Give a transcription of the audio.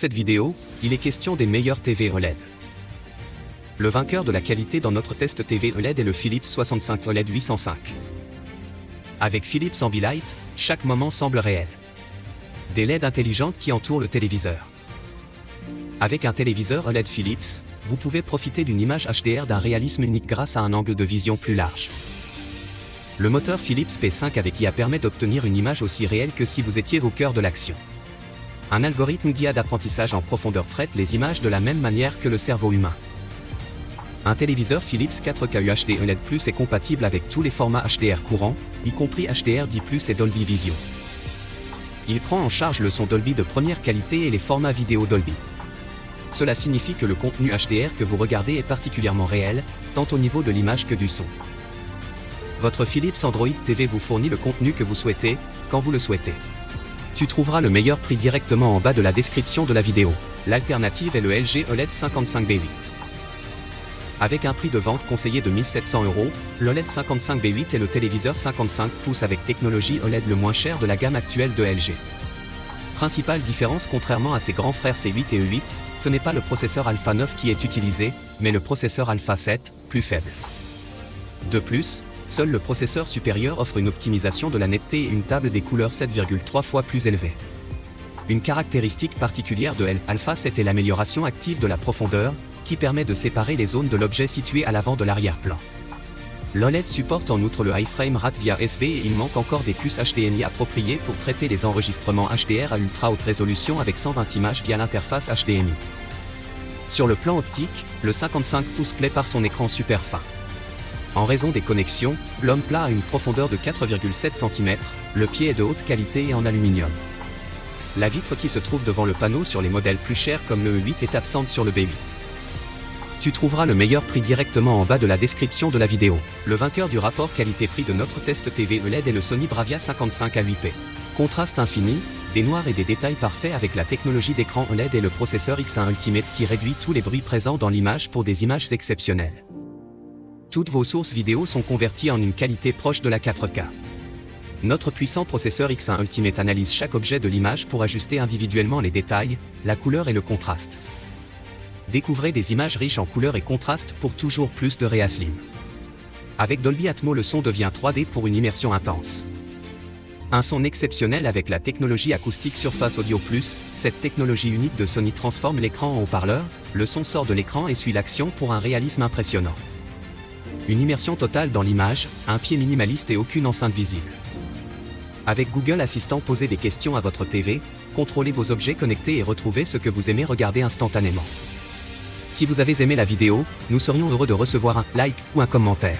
Cette vidéo, il est question des meilleures TV OLED. Le vainqueur de la qualité dans notre test TV OLED est le Philips 65 OLED 805. Avec Philips Ambilight, chaque moment semble réel. Des LED intelligentes qui entourent le téléviseur. Avec un téléviseur OLED Philips, vous pouvez profiter d'une image HDR d'un réalisme unique grâce à un angle de vision plus large. Le moteur Philips P5 avec IA permet d'obtenir une image aussi réelle que si vous étiez au cœur de l'action. Un algorithme d'IA d'apprentissage en profondeur traite les images de la même manière que le cerveau humain. Un téléviseur Philips 4K UHD OLED Plus est compatible avec tous les formats HDR courants, y compris HDR10+ et Dolby Vision. Il prend en charge le son Dolby de première qualité et les formats vidéo Dolby. Cela signifie que le contenu HDR que vous regardez est particulièrement réel, tant au niveau de l'image que du son. Votre Philips Android TV vous fournit le contenu que vous souhaitez, quand vous le souhaitez. Tu trouveras le meilleur prix directement en bas de la description de la vidéo. L'alternative est le LG OLED 55B8. Avec un prix de vente conseillé de 1 700 €, l'OLED 55B8 est le téléviseur 55 pouces avec technologie OLED le moins cher de la gamme actuelle de LG. Principale différence contrairement à ses grands frères C8 et E8, ce n'est pas le processeur Alpha 9 qui est utilisé, mais le processeur Alpha 7, plus faible. De plus, seul le processeur supérieur offre une optimisation de la netteté et une table des couleurs 7,3 fois plus élevée. Une caractéristique particulière de l'Alpha 7 est l'amélioration active de la profondeur, qui permet de séparer les zones de l'objet situé à l'avant de l'arrière-plan. L'OLED supporte en outre le high frame rate via USB et il manque encore des puces HDMI appropriées pour traiter les enregistrements HDR à ultra haute résolution avec 120 images via l'interface HDMI. Sur le plan optique, le 55 pouces plaît par son écran super fin. En raison des connexions, l'homme plat a une profondeur de 4,7 cm, le pied est de haute qualité et en aluminium. La vitre qui se trouve devant le panneau sur les modèles plus chers comme le E8 est absente sur le B8. Tu trouveras le meilleur prix directement en bas de la description de la vidéo. Le vainqueur du rapport qualité-prix de notre test TV OLED est le Sony Bravia 55 A8P. Contraste infini, des noirs et des détails parfaits avec la technologie d'écran OLED et le processeur X1 Ultimate qui réduit tous les bruits présents dans l'image pour des images exceptionnelles. Toutes vos sources vidéo sont converties en une qualité proche de la 4K. Notre puissant processeur X1 Ultimate analyse chaque objet de l'image pour ajuster individuellement les détails, la couleur et le contraste. Découvrez des images riches en couleurs et contrastes pour toujours plus de réaslim. Avec Dolby Atmos le son devient 3D pour une immersion intense. Un son exceptionnel avec la technologie acoustique Surface Audio Plus, cette technologie unique de Sony transforme l'écran en haut-parleur, le son sort de l'écran et suit l'action pour un réalisme impressionnant. Une immersion totale dans l'image, un pied minimaliste et aucune enceinte visible. Avec Google Assistant, posez des questions à votre TV, contrôlez vos objets connectés et retrouvez ce que vous aimez regarder instantanément. Si vous avez aimé la vidéo, nous serions heureux de recevoir un like ou un commentaire.